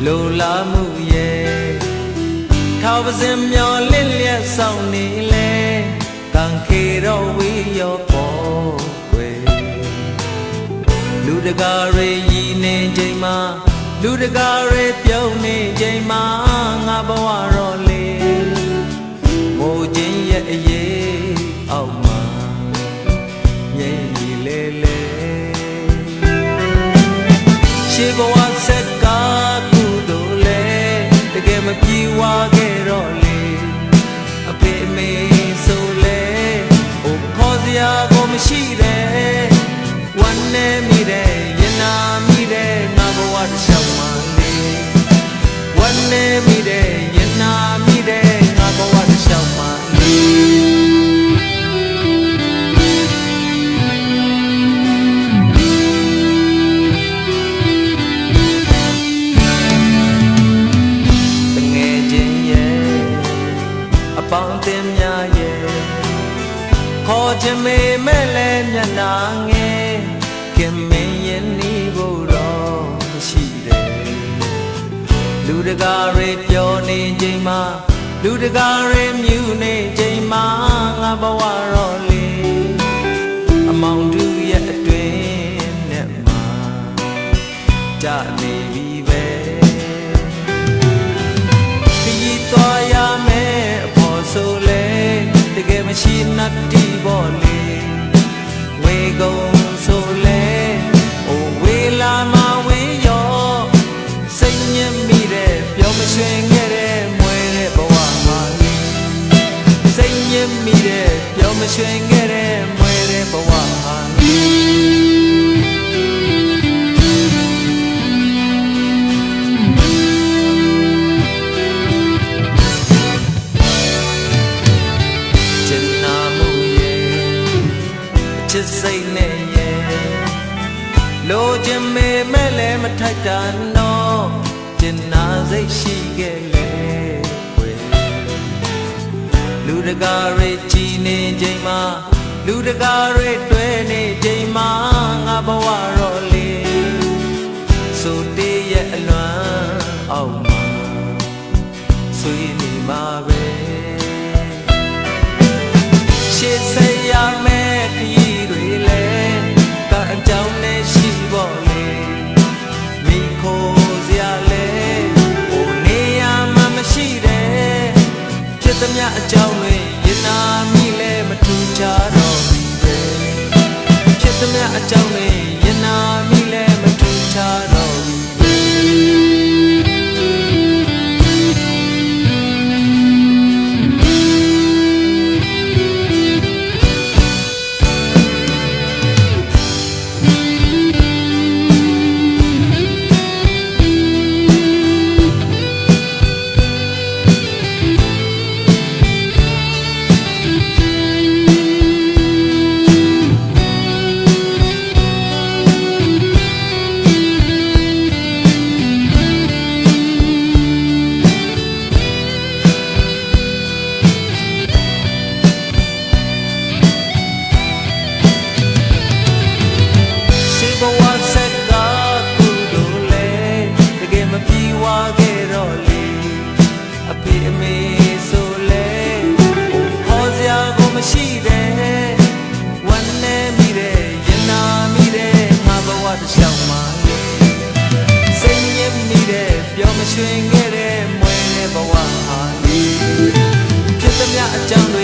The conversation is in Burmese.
လိုလားမှုရဲ့ထောက်ပစင်မျောလင့်လျက်ဆောင်နေလေကံခေတော့ဝေးရောပေါ်ွယ်လူတကာတွေရည်နေချိန်မှာလူတကာတွေပြုံးနေချိန်မှာငါဘဝတော့လေမိုးချင်းရဲ့အရေးအောက်မှာငြိမ်ရီလေလေရှေးဘဝစက်ကားကုသိုလ်လေတကယ်မပြေဝခဲ့တော့လေအဖေအမေဆိုလေဟိုခေါ်စရာကိုမရှိတဲ့ဝမ်းနေမိတဲ့ရင်နာမိတဲ့ငါဘဝတစ်လျှောက်မှာလေဝမ်းနေမိတဲ့ရင်နာမိတဲ့ငါဘဝတစ်လျှောက်မှာလေပေါင်းတင်များရဲ့ခေါ်ချင်မေမဲ့လဲမျက်နာငယ်ခင်မင်းရဲ့နေဖို့တော့မရှိတယ်လူတကာတွေပြောနေချိန်မှာလူတကာတွေမြူနေချိန်မှာငါဘဝတော့လေအမောင်တူရဲ့အတွင်းနဲ့မှာကြနေပြီပဲဒီသွားရမယ်ဆိုလေတကယ်မရှိနတ်တီပေါ်လေဝေကုန်ဆိုလေအိုဝေလာမဝေရောစိတ်ညစ်မိတဲ့ပြောမရွှင်ခဲ့တဲ့မွေတဲ့ဘဝမှာလေစိတ်ညစ်မိတဲ့ပြောမရွှင်ခဲ့တဲ့မွေတဲ့ဘဝမှာလေစိတ်နဲ့ရဲ့လိုချင်မေမဲ့လည်းမထိုက်တာတော့ကျင်နာစိတ်ရှိခဲ့လေဝေလူတကာတွေကြည်နေချိန်မှာလူတကာတွေတွေ့နေချိန်မှာငါဘဝတော့လေဆိုတည်းရဲ့အလွမ်းအောက်မှာဆွေးနေမှာပဲရှေ့ဆက်ရမယ်ခရီးတွေလေကအကြောင်းနဲ့ရှိဖို့လေမိခိုးစရာလေဟိုနေရာမှာမရှိတဲ့ဖြစ်သမျှအကြောင်းတွေရင်နာမိလဲမထူကြတော့ဘူးပဲဖြစ်သမျှအကြောင်းတွေရင်နာမိလဲမထူကြတော့ဘူးရွှင်ခဲ့တဲ့မွေတဲ့ဘဝဟာဖြစ်သမျှအကြောင်းတွေ